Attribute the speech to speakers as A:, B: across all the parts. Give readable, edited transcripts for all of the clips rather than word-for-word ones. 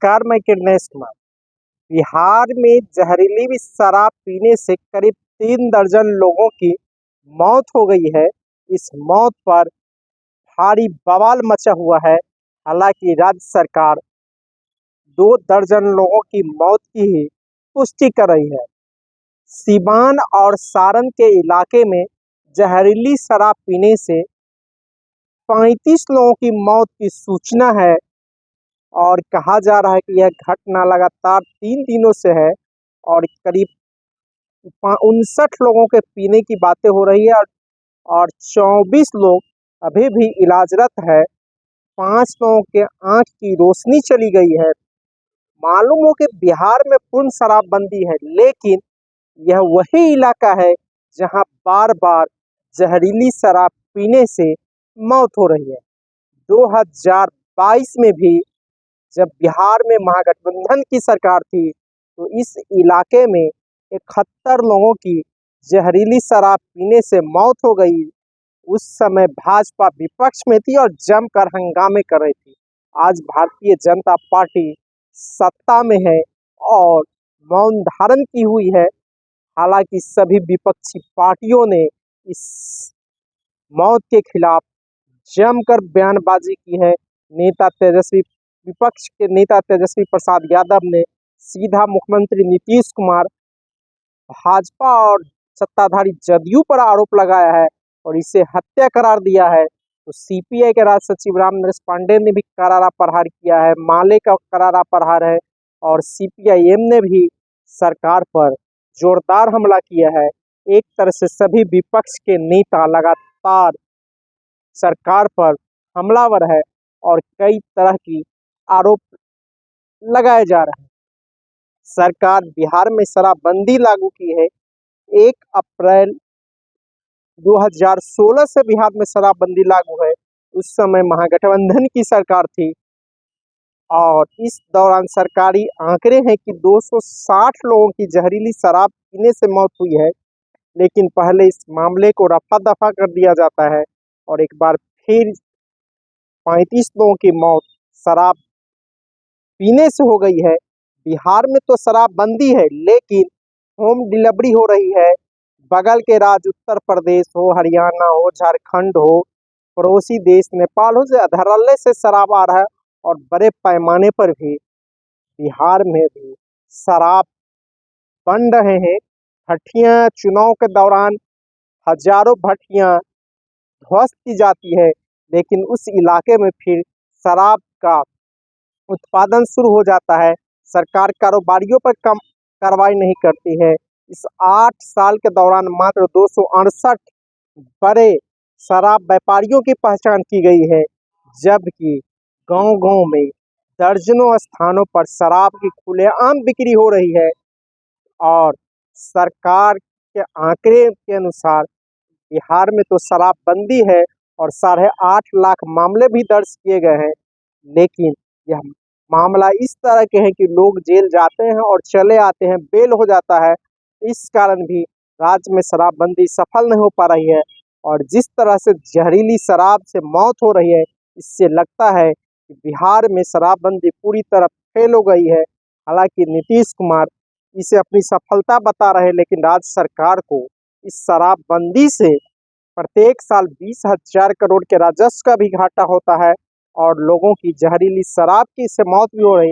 A: नमस्कार, मैं किरनेश कुमार। बिहार में जहरीली शराब पीने से करीब 3 दर्जन लोगों की मौत हो गई है। इस मौत पर भारी बवाल मचा हुआ है। हालांकि राज्य सरकार 2 दर्जन लोगों की मौत की ही पुष्टि कर रही है। सीवान और सारण के इलाके में जहरीली शराब पीने से 35 लोगों की मौत की सूचना है और कहा जा रहा है कि यह घटना लगातार 3 दिनों से है और करीब 59 लोगों के पीने की बातें हो रही है और 24 लोग अभी भी इलाजरत है। 5 लोगों के आंख की रोशनी चली गई है। मालूम हो कि बिहार में पूर्ण शराबबंदी है, लेकिन यह वही इलाका है जहां बार बार जहरीली शराब पीने से मौत हो रही है। 2022 में भी जब बिहार में महागठबंधन की सरकार थी तो इस इलाके में 71 लोगों की जहरीली शराब पीने से मौत हो गई। उस समय भाजपा विपक्ष में थी और जमकर हंगामे कर रही थी। आज भारतीय जनता पार्टी सत्ता में है और मौन धारण की हुई है। हालांकि सभी विपक्षी पार्टियों ने इस मौत के खिलाफ जमकर बयानबाजी की है। विपक्ष के नेता तेजस्वी प्रसाद यादव ने सीधा मुख्यमंत्री नीतीश कुमार, भाजपा और सत्ताधारी जदयू पर आरोप लगाया है और इसे हत्या करार दिया है। तो सीपीआई के राज्य सचिव रामनरेश पांडेय ने भी करारा प्रहार किया है, माले का करारा प्रहार है और सीपीआईएम ने भी सरकार पर जोरदार हमला किया है। एक तरह से सभी विपक्ष के नेता लगातार सरकार पर हमलावर है और कई तरह की आरोप लगाए जा रहे हैं। सरकार बिहार में शराबबंदी लागू की है। 1 अप्रैल 2016 से बिहार में शराबबंदी लागू है। उस समय महागठबंधन की सरकार थी और इस दौरान सरकारी आंकड़े हैं कि 260 लोगों की जहरीली शराब पीने से मौत हुई है। लेकिन पहले इस मामले को रफा दफा कर दिया जाता है और एक बार फिर 35 लोगों की मौत शराब पीने से हो गई है। बिहार में तो शराबबंदी है, लेकिन होम डिलीवरी हो रही है। बगल के राज्य उत्तर प्रदेश हो, हरियाणा हो, झारखंड हो, पड़ोसी देश नेपाल हो, से धड़ल्ले से शराब आ रहा है और बड़े पैमाने पर भी बिहार में भी शराब बन रहे हैं। भट्टियां चुनाव के दौरान हजारों भट्टियां ध्वस्त की जाती है, लेकिन उस इलाके में फिर शराब का उत्पादन शुरू हो जाता है। सरकार कारोबारियों पर कम कार्रवाई नहीं करती है। इस 8 साल के दौरान मात्र 268 बड़े शराब व्यापारियों की पहचान की गई है, जबकि गांव-गांव में दर्जनों स्थानों पर शराब की खुलेआम बिक्री हो रही है और सरकार के आंकड़े के अनुसार बिहार में तो शराबबंदी है और 8.5 लाख मामले भी दर्ज किए गए हैं। लेकिन यह मामला इस तरह के हैं कि लोग जेल जाते हैं और चले आते हैं, बेल हो जाता है। इस कारण भी राज्य में शराबबंदी सफल नहीं हो पा रही है और जिस तरह से जहरीली शराब से मौत हो रही है, इससे लगता है कि बिहार में शराबबंदी पूरी तरह फेल हो गई है। हालांकि नीतीश कुमार इसे अपनी सफलता बता रहे हैं, लेकिन राज्य सरकार को इस शराबबंदी से प्रत्येक साल 20,000 करोड़ के राजस्व का भी घाटा होता है और लोगों की जहरीली शराब की से मौत भी हो रही।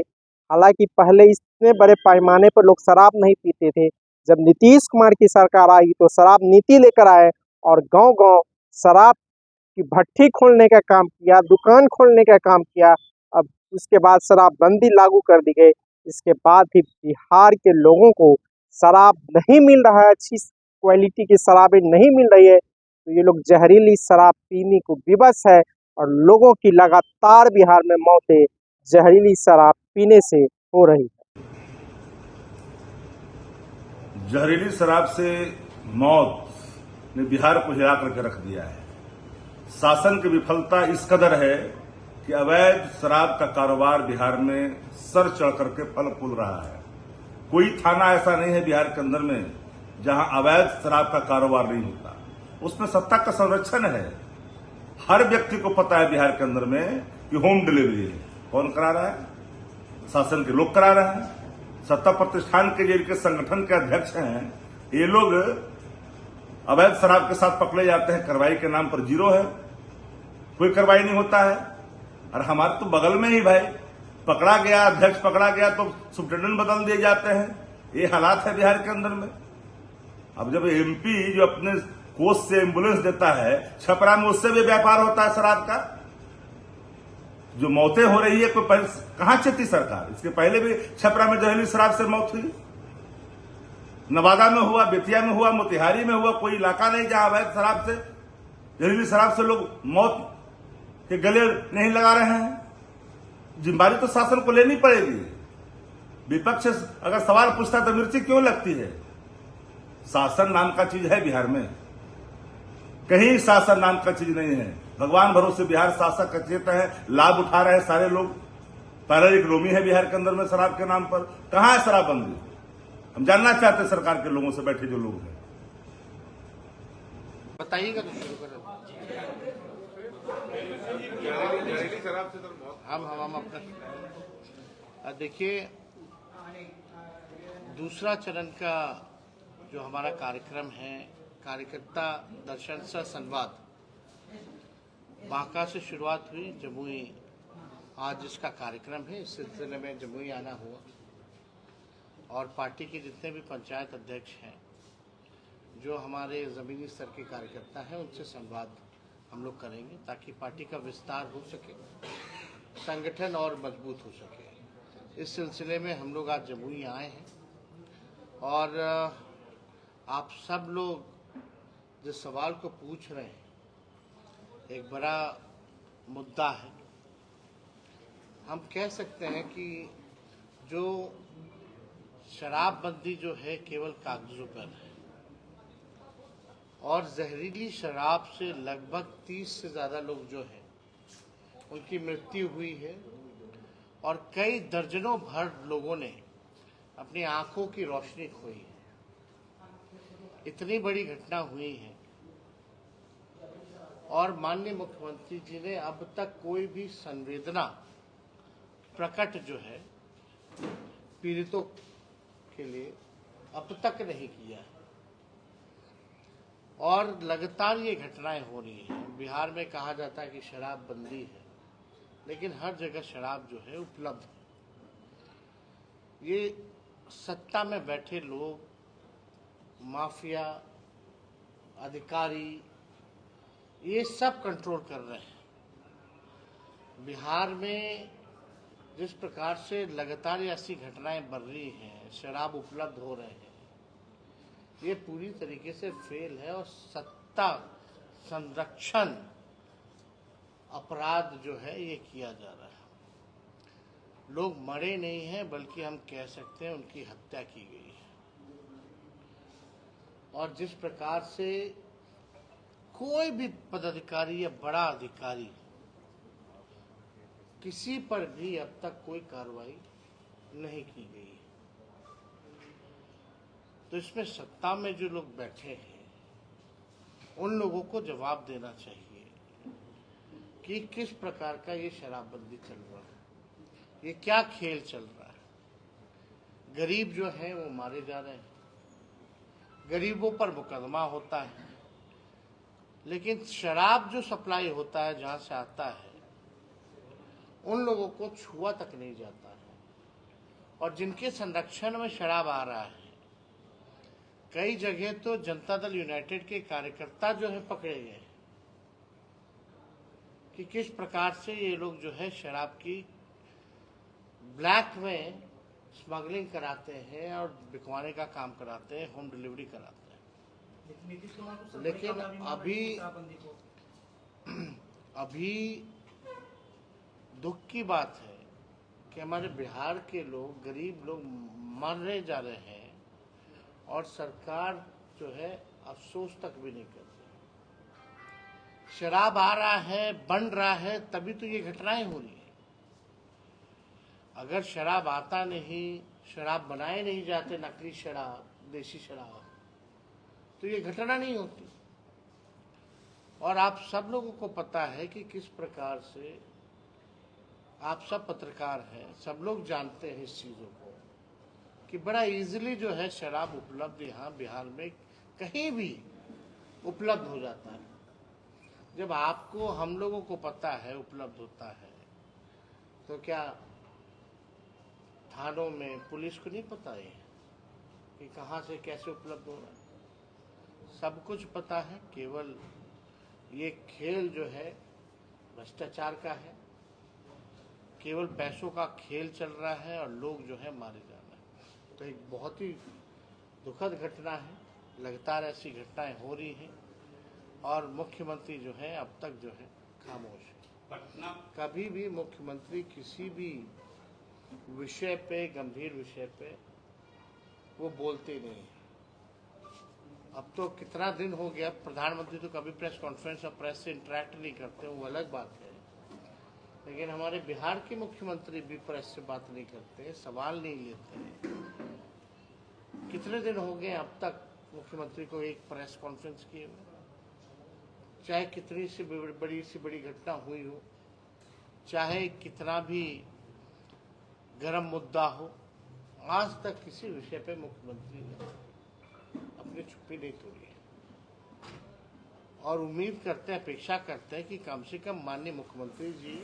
A: हालांकि पहले इतने बड़े पैमाने पर लोग शराब नहीं पीते थे। जब नीतीश कुमार की सरकार आई तो शराब नीति लेकर आए और गांव-गांव शराब की भट्टी खोलने का काम किया, दुकान खोलने का काम किया। अब उसके बाद शराबबंदी लागू कर दी गई। इसके बाद भी बिहार के लोगों को शराब नहीं मिल रहा है, अच्छी क्वालिटी की शराबें नहीं मिल रही है, तो ये लोग जहरीली शराब पीने को विवश है और लोगों की लगातार बिहार में मौतें जहरीली शराब पीने से हो रही है।
B: जहरीली शराब से मौत ने बिहार को हिला करके रख दिया है। शासन की विफलता इस कदर है कि अवैध शराब का कारोबार बिहार में सर चढ़ करके फल फूल रहा है। कोई थाना ऐसा नहीं है बिहार के अंदर में जहां अवैध शराब का कारोबार नहीं होता। उसमें सत्ता का संरक्षण है। हर व्यक्ति को पता है बिहार के अंदर में कि होम डिलीवरी है। कौन करा रहा है? शासन के लोग करा रहे हैं। सत्ता प्रतिष्ठान के जो इनके संगठन के अध्यक्ष हैं, ये लोग अवैध शराब के साथ पकड़े जाते हैं, कार्रवाई के नाम पर जीरो है, कोई कार्रवाई नहीं होता है। और हमारे तो बगल में ही भाई पकड़ा गया, अध्यक्ष पकड़ा गया तो सुप्रिटेंडेंट बदल दिए जाते हैं। ये हालात है बिहार के अंदर में। अब जब एमपी जो अपने कोष से एम्बुलेंस देता है, छपरा में उससे भी व्यापार होता है शराब का। जो मौतें हो रही है, कोई कहां चेती सरकार? इसके पहले भी छपरा में जहरीली शराब से मौत हुई, नवादा में हुआ, बेतिया में हुआ, मोतिहारी में हुआ। कोई इलाका नहीं जहां अवैध शराब से, जहरीली शराब से लोग मौत के गले नहीं लगा रहे हैं। जिम्मेदारी तो शासन को लेनी पड़ेगी। विपक्ष अगर सवाल पूछता तो मिर्ची क्यों लगती है? शासन नाम का चीज है बिहार में? कहीं शासन नाम का चीज नहीं है। भगवान भरोसे बिहार शासक अचेत है, लाभ उठा रहे हैं सारे लोग। पहले इकोनॉमी है बिहार के अंदर में शराब के नाम पर। कहां है शराबबंदी? हम जानना चाहते हैं सरकार के लोगों से, बैठे जो लोग हैं।
C: बताइएगा तो शुरू करें। हम अपना देखिए, दूसरा चरण का जो हमारा कार्यक्रम है, कार्यकर्ता दर्शन सह संवाद, बांका से शुरुआत हुई। जमुई आज इसका कार्यक्रम है। इस सिलसिले में जमुई आना हुआ और पार्टी के जितने भी पंचायत अध्यक्ष हैं, जो हमारे ज़मीनी स्तर के कार्यकर्ता हैं, उनसे संवाद हम लोग करेंगे ताकि पार्टी का विस्तार हो सके, संगठन और मजबूत हो सके। इस सिलसिले में हम लोग आज जमुई आए हैं और आप सब लोग जिस सवाल को पूछ रहे हैं, एक बड़ा मुद्दा है। हम कह सकते हैं कि जो शराबबंदी जो है केवल कागजों पर है और जहरीली शराब से लगभग 30 से ज़्यादा लोग जो हैं उनकी मृत्यु हुई है और कई दर्जनों भर लोगों ने अपनी आंखों की रोशनी खोई है। इतनी बड़ी घटना हुई है और माननीय मुख्यमंत्री जी ने अब तक कोई भी संवेदना प्रकट जो है पीड़ितों के लिए अब तक नहीं किया है और लगातार ये घटनाएं हो रही हैं। बिहार में कहा जाता है कि शराबबंदी है, लेकिन हर जगह शराब जो है उपलब्ध है। ये सत्ता में बैठे लोग, माफिया, अधिकारी, ये सब कंट्रोल कर रहे हैं। बिहार में जिस प्रकार से लगातार ऐसी घटनाएं बढ़ रही हैं, शराब उपलब्ध हो रहे हैं, ये पूरी तरीके से फेल है और सत्ता संरक्षण अपराध जो है ये किया जा रहा है। लोग मरे नहीं हैं, बल्कि हम कह सकते हैं उनकी हत्या की गई है। और जिस प्रकार से कोई भी पदाधिकारी या बड़ा अधिकारी, किसी पर भी अब तक कोई कार्रवाई नहीं की गई। तो इसमें सत्ता में जो लोग बैठे हैं, उन लोगों को जवाब देना चाहिए कि किस प्रकार का ये शराबबंदी चल रहा है, ये क्या खेल चल रहा है। गरीब जो है वो मारे जा रहे हैं, गरीबों पर मुकदमा होता है, लेकिन शराब जो सप्लाई होता है, जहाँ से आता है, उन लोगों को छुआ तक नहीं जाता है। और जिनके संरक्षण में शराब आ रहा है, कई जगह तो जनता दल यूनाइटेड के कार्यकर्ता जो है पकड़े गए कि किस प्रकार से ये लोग जो है शराब की ब्लैक में स्मगलिंग कराते हैं और बिकवाने का काम कराते हैं, होम डिलीवरी कराते हैं। लेकिन अभी दुख की बात है कि हमारे बिहार के लोग, गरीब लोग मरने जा रहे हैं और सरकार जो है अफसोस तक भी नहीं करती। शराब आ रहा है, बन रहा है, तभी तो ये घटनाएं हो रही है। अगर शराब आता नहीं, शराब बनाए नहीं जाते, नकली शराब, देसी शराब, तो ये घटना नहीं होती। और आप सब लोगों को पता है कि किस प्रकार से आप सब पत्रकार हैं, सब लोग जानते हैं इस चीज़ों को कि बड़ा इजीली जो है शराब उपलब्ध यहाँ बिहार में कहीं भी उपलब्ध हो जाता है। जब आपको हम लोगों को पता है उपलब्ध होता है तो क्या थानों में पुलिस को नहीं पता है कि कहाँ से कैसे उपलब्ध हो रहा है? सब कुछ पता है। केवल ये खेल जो है भ्रष्टाचार का है, केवल पैसों का खेल चल रहा है और लोग जो है मारे जा रहे हैं। तो एक बहुत ही दुखद घटना है, लगातार ऐसी घटनाएं हो रही हैं और मुख्यमंत्री जो है अब तक जो है खामोश है। कभी भी मुख्यमंत्री किसी भी विषय पे, गंभीर विषय पे वो बोलते नहीं है। अब तो कितना दिन हो गया, प्रधानमंत्री तो कभी प्रेस कॉन्फ्रेंस और प्रेस से इंटरेक्ट नहीं करते, वो अलग बात है। लेकिन हमारे बिहार के मुख्यमंत्री भी प्रेस से बात नहीं करते, सवाल नहीं लेते हैं। कितने दिन हो गए अब तक मुख्यमंत्री को एक प्रेस कॉन्फ्रेंस किए हुए? चाहे कितनी सी बड़ी घटना हुई हो, चाहे कितना भी गर्म मुद्दा हो, आज तक किसी विषय पे मुख्यमंत्री ने अपनी चुप्पी नहीं तोड़ी है। और उम्मीद करते हैं, अपेक्षा करते हैं कि कम से कम माननीय मुख्यमंत्री जी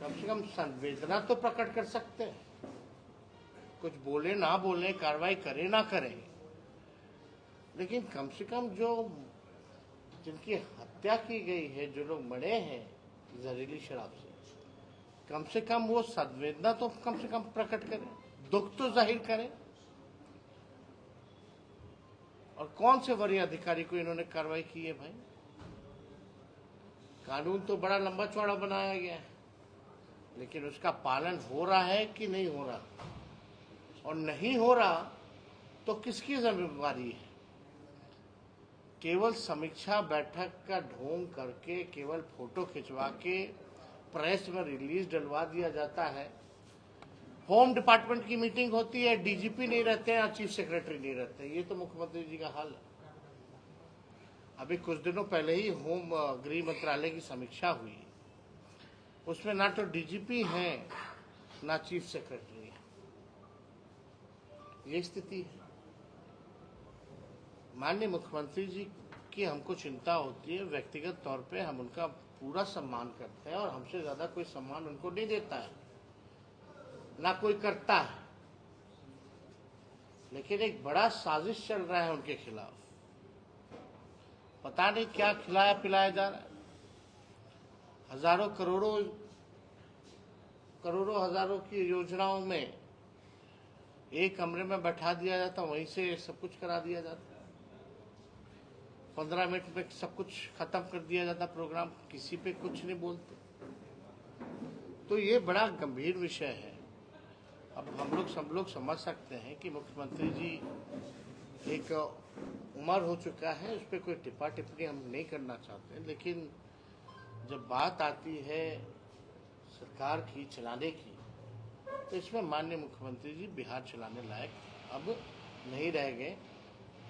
C: कम से कम संवेदना तो प्रकट कर सकते हैं। कुछ बोले ना बोले, कार्रवाई करे ना करें, लेकिन कम से कम जो जिनकी हत्या की गई है, जो लोग मरे हैं जहरीली शराब से कम वो संवेदना तो कम से कम प्रकट करें, दुख तो जाहिर करें। और कौन से वरीय अधिकारी को इन्होंने कार्रवाई की है भाई? कानून तो बड़ा लंबा चौड़ा बनाया गया है, लेकिन उसका पालन हो रहा है कि नहीं हो रहा? और नहीं हो रहा तो किसकी जिम्मेवारी है? केवल समीक्षा बैठक का ढोंग करके, केवल फोटो खिंचवा के प्रेस में रिलीज डलवा दिया जाता है। होम डिपार्टमेंट की मीटिंग होती है, डीजीपी नहीं रहते हैं, चीफ सेक्रेटरी नहीं रहते हैं। ये तो मुख्यमंत्री जी का हाल है। अभी कुछ दिनों पहले ही गृह मंत्रालय की समीक्षा हुई, उसमें ना तो डीजीपी है ना चीफ सेक्रेटरी है। ये स्थिति है। माननीय मुख्यमंत्री जी की हमको चिंता होती है, व्यक्तिगत तौर पे हम उनका पूरा सम्मान करते हैं और हमसे ज्यादा कोई सम्मान उनको नहीं देता है, ना कोई करता है। लेकिन एक बड़ा साजिश चल रहा है उनके खिलाफ। पता नहीं क्या खिलाया पिलाया जा रहा है। हजारों करोड़ों हजारों की योजनाओं में एक कमरे में बैठा दिया जाता, वहीं से सब कुछ करा दिया जाता। 15 मिनट में सब कुछ खत्म कर दिया जाता प्रोग्राम, किसी पे कुछ नहीं बोलते। तो ये बड़ा गंभीर विषय है। अब सब लोग समझ सकते हैं कि मुख्यमंत्री जी एक उम्र हो चुका है, उस पर कोई टिप्पा टिप्पणी हम नहीं करना चाहते, लेकिन जब बात आती है सरकार की चलाने की, तो इसमें माननीय मुख्यमंत्री जी बिहार चलाने लायक अब नहीं रह गए।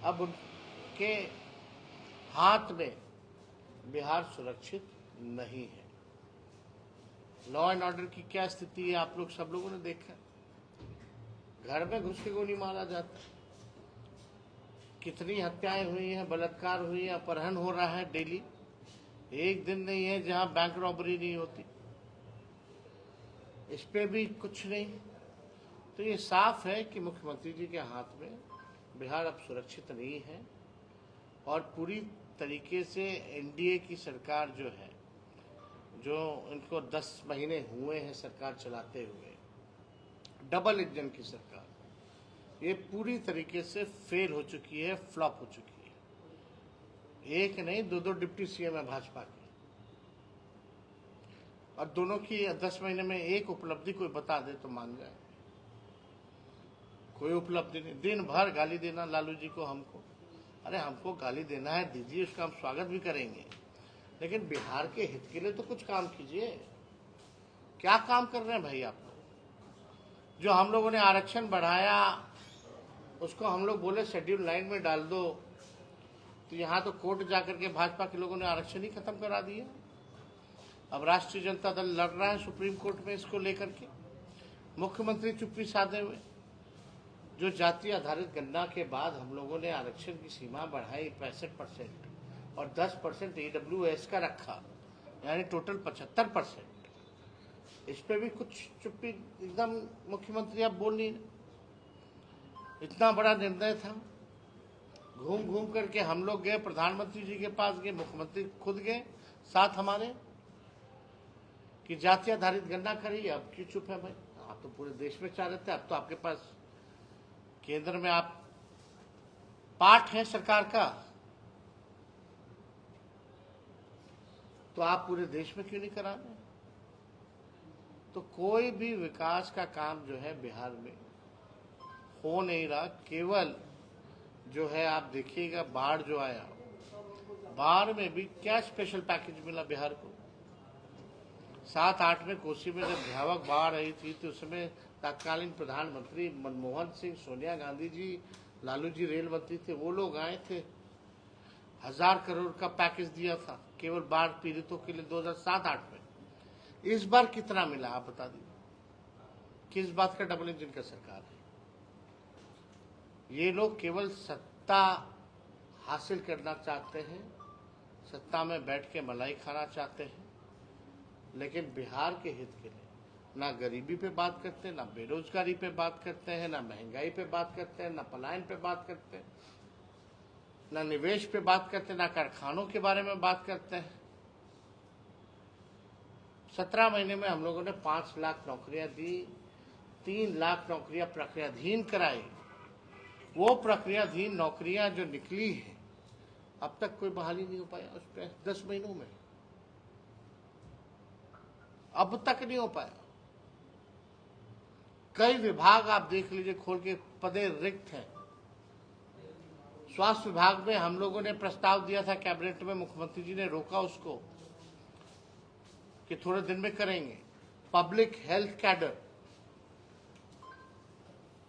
C: अब उनके हाथ में बिहार सुरक्षित नहीं है। लॉ एंड ऑर्डर की क्या स्थिति है आप लोग सब लोगों ने देखा। घर में घुस के गोली मारा जाता है, कितनी हत्याएं हुई हैं, बलात्कार हुई है, अपहरण हो रहा है डेली। एक दिन नहीं है जहां बैंक रॉबरी नहीं होती, इस पे भी कुछ नहीं। तो ये साफ है कि मुख्यमंत्री जी के हाथ में बिहार अब सुरक्षित नहीं है और पूरी तरीके से एनडीए की सरकार जो है, जो इनको 10 महीने हुए हैं सरकार चलाते हुए, डबल इंजन की सरकार, ये पूरी तरीके से फेल हो चुकी है, फ्लॉप हो चुकी है। एक नहीं, दो डिप्टी सीएम है भाजपा के, और दोनों की 10 महीने में एक उपलब्धि कोई बता दे तो मान जाए। कोई उपलब्धि नहीं। दिन भर गाली देना लालू जी को, हमको। अरे हमको गाली देना है दीजिए, उसका हम स्वागत भी करेंगे, लेकिन बिहार के हित के लिए तो कुछ काम कीजिए। क्या काम कर रहे हैं भाई आप लोग? जो हम लोगों ने आरक्षण बढ़ाया, उसको हम लोग बोले शेड्यूल 9 में डाल दो, तो यहाँ तो कोर्ट जाकर के भाजपा के लोगों ने आरक्षण ही खत्म करा दिया। अब राष्ट्रीय जनता दल लड़ रहा है सुप्रीम कोर्ट में इसको लेकर के। मुख्यमंत्री चुप्पी साधे हुए। जो जाति आधारित गणना के बाद हम लोगों ने आरक्षण की सीमा बढ़ाई 65% और 10% AWS का रखा, यानी टोटल 75%। इस पे भी कुछ चुप्पी, एकदम मुख्यमंत्री अब बोल नहीं। इतना बड़ा निर्णय था, घूम घूम करके हम लोग गए, प्रधानमंत्री जी के पास गए, मुख्यमंत्री खुद गए साथ हमारे, कि जाति आधारित गणना करिए। अब क्यों चुप है भाई? आप तो पूरे देश में चाह रहे थे, अब तो आपके पास केंद्र में आप पार्ट है सरकार का, तो आप पूरे देश में क्यों नहीं करा रहे? तो कोई भी विकास का काम जो है बिहार में हो नहीं रहा। केवल जो है आप देखिएगा, बाढ़ जो आया, बाढ़ में भी क्या स्पेशल पैकेज मिला बिहार को। 7-8 में कोसी में जब भयावह बाढ़ आई थी तो उसमें तत्कालीन प्रधानमंत्री मनमोहन सिंह, सोनिया गांधी जी, लालू जी रेल मंत्री थे, वो लोग आए थे। 1000 करोड़ का पैकेज दिया था केवल बाढ़ पीड़ितों के लिए 2007-8 में। इस बार कितना मिला आप बता दीजिए। किस बात का डबल इंजन का सरकार है? ये लोग केवल सत्ता हासिल करना चाहते हैं, सत्ता में बैठ के मलाई खाना चाहते हैं, लेकिन बिहार के हित के लिए ना गरीबी पे बात करते हैं, ना बेरोजगारी पे बात करते हैं, ना महंगाई पे बात करते हैं, ना पलायन पे बात करते हैं, ना निवेश पे बात करते हैं, ना कारखानों के बारे में बात करते हैं। 17 महीने में हम लोगों ने 5 लाख नौकरियां दी, 3 लाख नौकरियां प्रक्रियाधीन कराई। वो प्रक्रियाधीन नौकरियां जो निकली है, अब तक कोई बहाली नहीं हो पाया उस पर 10 महीनों में, अब तक नहीं हो पाया। कई विभाग आप देख लीजिए खोल के, पदे रिक्त हैं। स्वास्थ्य विभाग में हम लोगों ने प्रस्ताव दिया था कैबिनेट में, मुख्यमंत्री जी ने रोका उसको कि थोड़े दिन में करेंगे। पब्लिक हेल्थ कैडर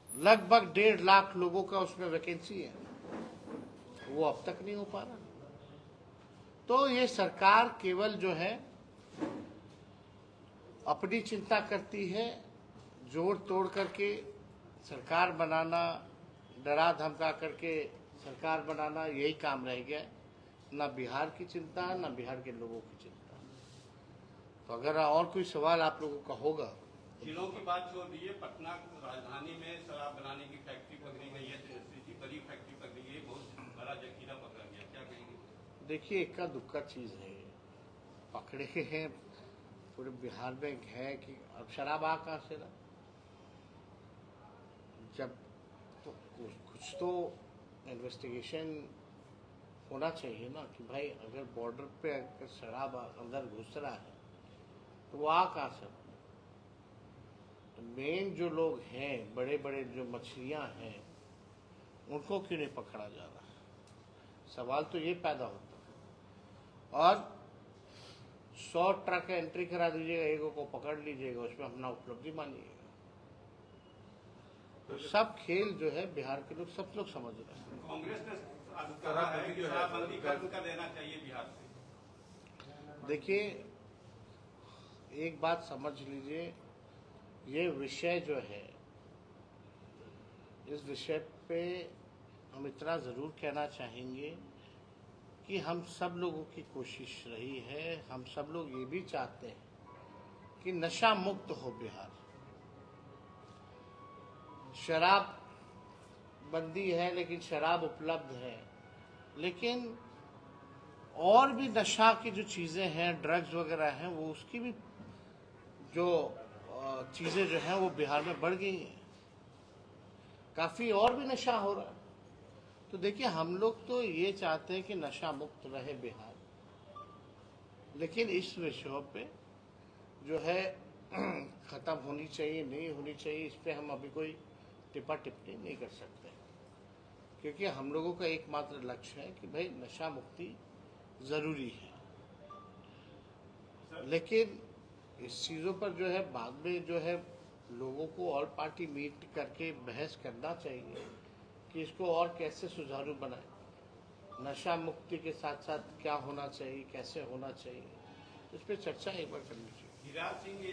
C: लगभग 1.5 लाख लोगों का उसमें वैकेंसी है, वो अब तक नहीं हो पा रहा। तो ये सरकार केवल जो है अपनी चिंता करती है, जोड़ तोड़ करके सरकार बनाना, डरा धमका करके सरकार बनाना, यही काम रह गया। ना बिहार की चिंता, ना बिहार के लोगों की चिंता। तो अगर और कोई सवाल आप लोगों का होगा।
D: जिलों की बात छोड़ दीजिए, पटना राजधानी में शराब बनाने की फैक्ट्री पकड़ी गई है, बड़ी फैक्ट्री पकड़ी गई है, बहुत बड़ा जखीरा पकड़ा गया, क्या कहेंगे?
C: देखिए, इक्का दुक्का चीज है, पकड़े हैं पूरे बिहार में है कि अब शराब आ कहाँ से रहा? जब तो कुछ तो इन्वेस्टिगेशन होना चाहिए ना, कि भाई अगर बॉर्डर पे अगर शराब अंदर घुस रहा है तो वो आ कहाँ से? तो मेन जो लोग हैं, बड़े बड़े जो मछलियां हैं, उनको क्यों नहीं पकड़ा जा रहा है? सवाल तो ये पैदा होता है। और 100 ट्रक एंट्री करा दीजिएगा, एक को पकड़ लीजिएगा, उसमें अपना उपलब्धि मानिएगा। तो सब खेल जो है बिहार के लोग, सब लोग समझ रहे हैं।
D: कांग्रेस ने कहा है कि शराबबंदी कर देना चाहिए बिहार से।
C: देखिए, एक बात समझ लीजिए, ये विषय जो है, इस विषय पे हम इतना ज़रूर कहना चाहेंगे कि हम सब लोगों की कोशिश रही है, हम सब लोग ये भी चाहते हैं कि नशा मुक्त हो बिहार। शराब बंदी है लेकिन शराब उपलब्ध है, लेकिन और भी नशा की जो चीज़ें हैं, ड्रग्स वगैरह हैं, वो उसकी भी जो चीज़ें जो हैं वो बिहार में बढ़ गई हैं। काफ़ी और भी नशा हो रहा है। तो देखिए, हम लोग तो ये चाहते हैं कि नशा मुक्त रहे बिहार, लेकिन इस विषयों पे जो है ख़त्म होनी चाहिए, नहीं होनी चाहिए, इस पे हम अभी कोई टिप्पा टिप्पणी नहीं कर सकते, क्योंकि हम लोगों का एकमात्र लक्ष्य है कि भाई नशा मुक्ति ज़रूरी है। लेकिन इस चीज़ों पर जो है बाद में जो है लोगों को ऑल पार्टी मीट करके बहस करना चाहिए कि इसको और कैसे सुचारू बनाए, नशा मुक्ति के साथ साथ क्या होना चाहिए, कैसे होना चाहिए। इस पर चर्चा एक बार करनी चाहिए।
D: गिरिराज सिंह ये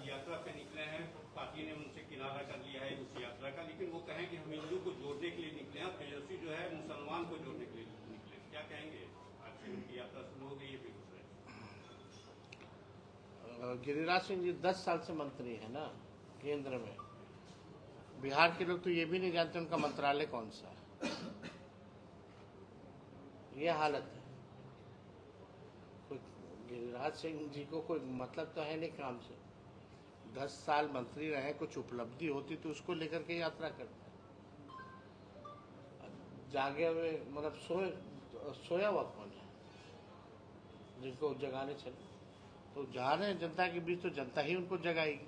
D: यात्रा पे निकले हैं, पार्टी ने उनसे किनारा कर लिया है उस यात्रा का, लेकिन वो कहें कि हम हिंदू को जोड़ने के लिए निकले हैं, तेजस्वी जो है मुसलमान को जोड़ने के लिए निकले। क्या कहेंगे? आज से उनकी यात्रा शुरू हो गई है बेगूसराय।
C: गिरिराज सिंह जी 10 साल से मंत्री है ना केंद्र में। बिहार के लोग तो ये भी नहीं जानते उनका मंत्रालय कौन सा है। ये हालत है। गिरिराज सिंह जी को कोई मतलब तो है नहीं काम से। 10 साल मंत्री रहे, कुछ उपलब्धि होती तो उसको लेकर के यात्रा करते। जागे हुए मतलब सोया हुआ कौन है जिनको जगाने चले? तो जा रहे हैं जनता के बीच, तो जनता ही उनको जगाएगी।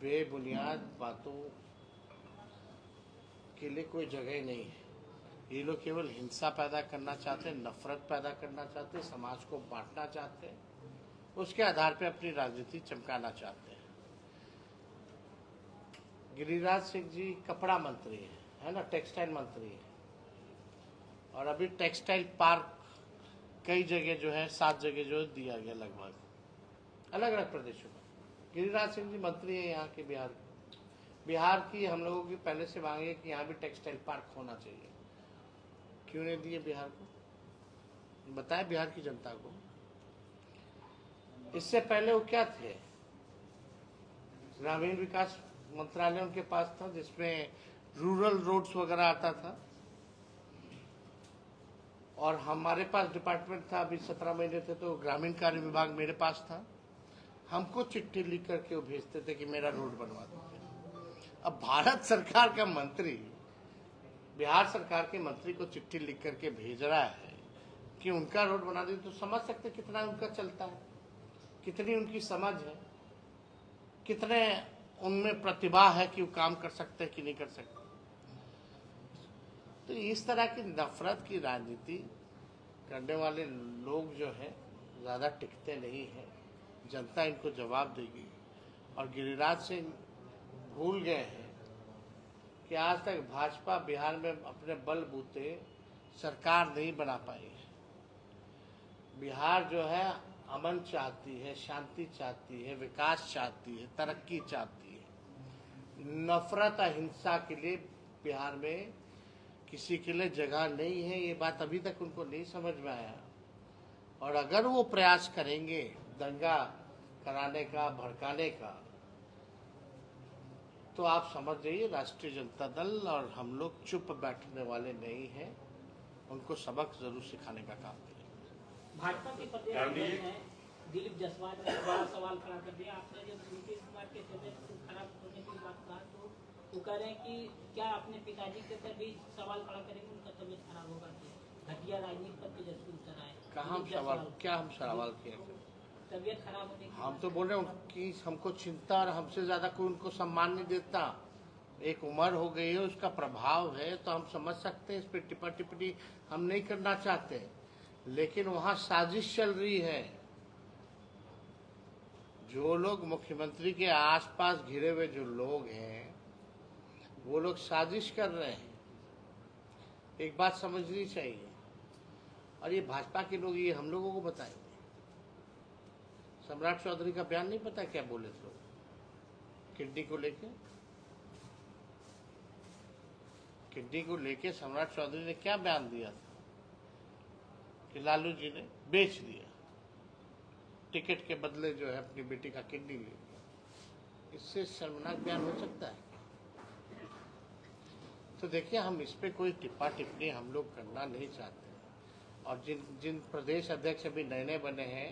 C: बेबुनियाद बातों के लिए कोई जगह नहीं है। ये लोग केवल हिंसा पैदा करना चाहते हैं, नफरत पैदा करना चाहते हैं, समाज को बांटना चाहते हैं, उसके आधार पे अपनी राजनीति चमकाना चाहते हैं। गिरिराज सिंह जी कपड़ा मंत्री है ना, टेक्सटाइल मंत्री है, और अभी टेक्सटाइल पार्क कई जगह जो है 7 जगह जो दिया गया लगभग अलग अलग प्रदेशों में। गिरिराज सिंह जी मंत्री है यहाँ के, बिहार की हम लोगों की पहले से मांग है कि यहाँ भी टेक्सटाइल पार्क होना चाहिए। क्यों नहीं दिए बिहार को? बताए बिहार की जनता को। इससे पहले वो क्या थे? ग्रामीण विकास मंत्रालय उनके पास था जिसमें रूरल रोड्स वगैरह आता था, और हमारे पास डिपार्टमेंट था। अभी 17 महीने थे तो ग्रामीण कार्य विभाग मेरे पास था। हमको चिट्ठी लिख करके वो भेजते थे कि मेरा रोड बनवा दीजिए। अब भारत सरकार का मंत्री बिहार सरकार के मंत्री को चिट्ठी लिख करके भेज रहा है कि उनका रोड बना दीजिए, तो समझ सकते कितना उनका चलता है, कितनी उनकी समझ है, कितने उनमें प्रतिभा है कि वो काम कर सकते हैं कि नहीं कर सकते। तो इस तरह की नफरत की राजनीति करने वाले लोग जो है ज़्यादा टिकते नहीं हैं। जनता इनको जवाब देगी। और गिरिराज सिंह भूल गए हैं कि आज तक भाजपा बिहार में अपने बलबूते सरकार नहीं बना पाई है। बिहार जो है अमन चाहती है, शांति चाहती है, विकास चाहती है, तरक्की चाहती है। नफरत और हिंसा के लिए बिहार में किसी के लिए जगह नहीं है। ये बात अभी तक उनको नहीं समझ में आया। और अगर वो प्रयास करेंगे दंगा कराने का, भड़काने का, तो आप समझ जाइए राष्ट्रीय जनता दल और हम लोग चुप बैठने वाले नहीं हैं। उनको सबक जरूर सिखाने का काम करेंगे।
E: भाजपा के प्रदेश अध्यक्ष हैं दिलीप जायसवाल ने बड़ा सवाल खड़ा कर दिया। आपने जब नीतीश कुमार के तबियत खराब होने की बात कहा तो वो कह रहे हैं कि क्या अपने पिताजी के ऊपर भी सवाल खड़ा करेंगे, उनका तबियत खराब होगा तो घटिया राजनीति पर तेजस्वी उतर आए।
C: क्या हम सवाल किए?
E: तबियत खराब होने की
C: हम तो बोल रहे हैं कि हमको चिंता, और हमसे ज्यादा कोई उनको सम्मान नहीं देता। एक उम्र हो गई है, उसका प्रभाव है, तो हम समझ सकते हैं। इस पर टिप्पा टिप्पणी हम नहीं करना चाहते, लेकिन वहां साजिश चल रही है। जो लोग मुख्यमंत्री के आसपास घिरे हुए जो लोग हैं, वो लोग साजिश कर रहे हैं। एक बात समझनी चाहिए, और ये भाजपा के लोग ये हम लोगों को बताएंगे। सम्राट चौधरी का बयान नहीं पता क्या बोले थे लोग किडनी को लेके? किडनी को लेके सम्राट चौधरी ने क्या बयान दिया था कि लालू जी ने बेच दिया, टिकट के बदले जो है अपनी बेटी का किडनी ले लिया। इससे शर्मनाक बयान हो सकता है? तो देखिए, हम इस पे कोई टिप्पा टिप्पणी हम लोग करना नहीं चाहते। और जिन प्रदेश अध्यक्ष अभी नए नए बने हैं,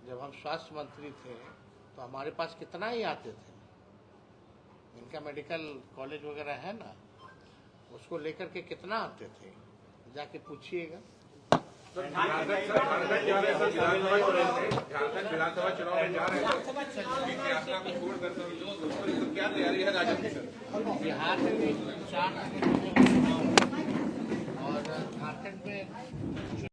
C: जब हम स्वास्थ्य मंत्री थे तो हमारे पास कितना ही आते थे। इनका मेडिकल कॉलेज वगैरह है ना, उसको लेकर के कितना आते थे, जाके पूछिएगा।
F: झारखंड विधानसभा चुनाव में जा रहे हैं, यात्रा को छोड़ करते हुए क्या तैयारी है राजनीति सर?
C: बिहार में 4 और झारखंड में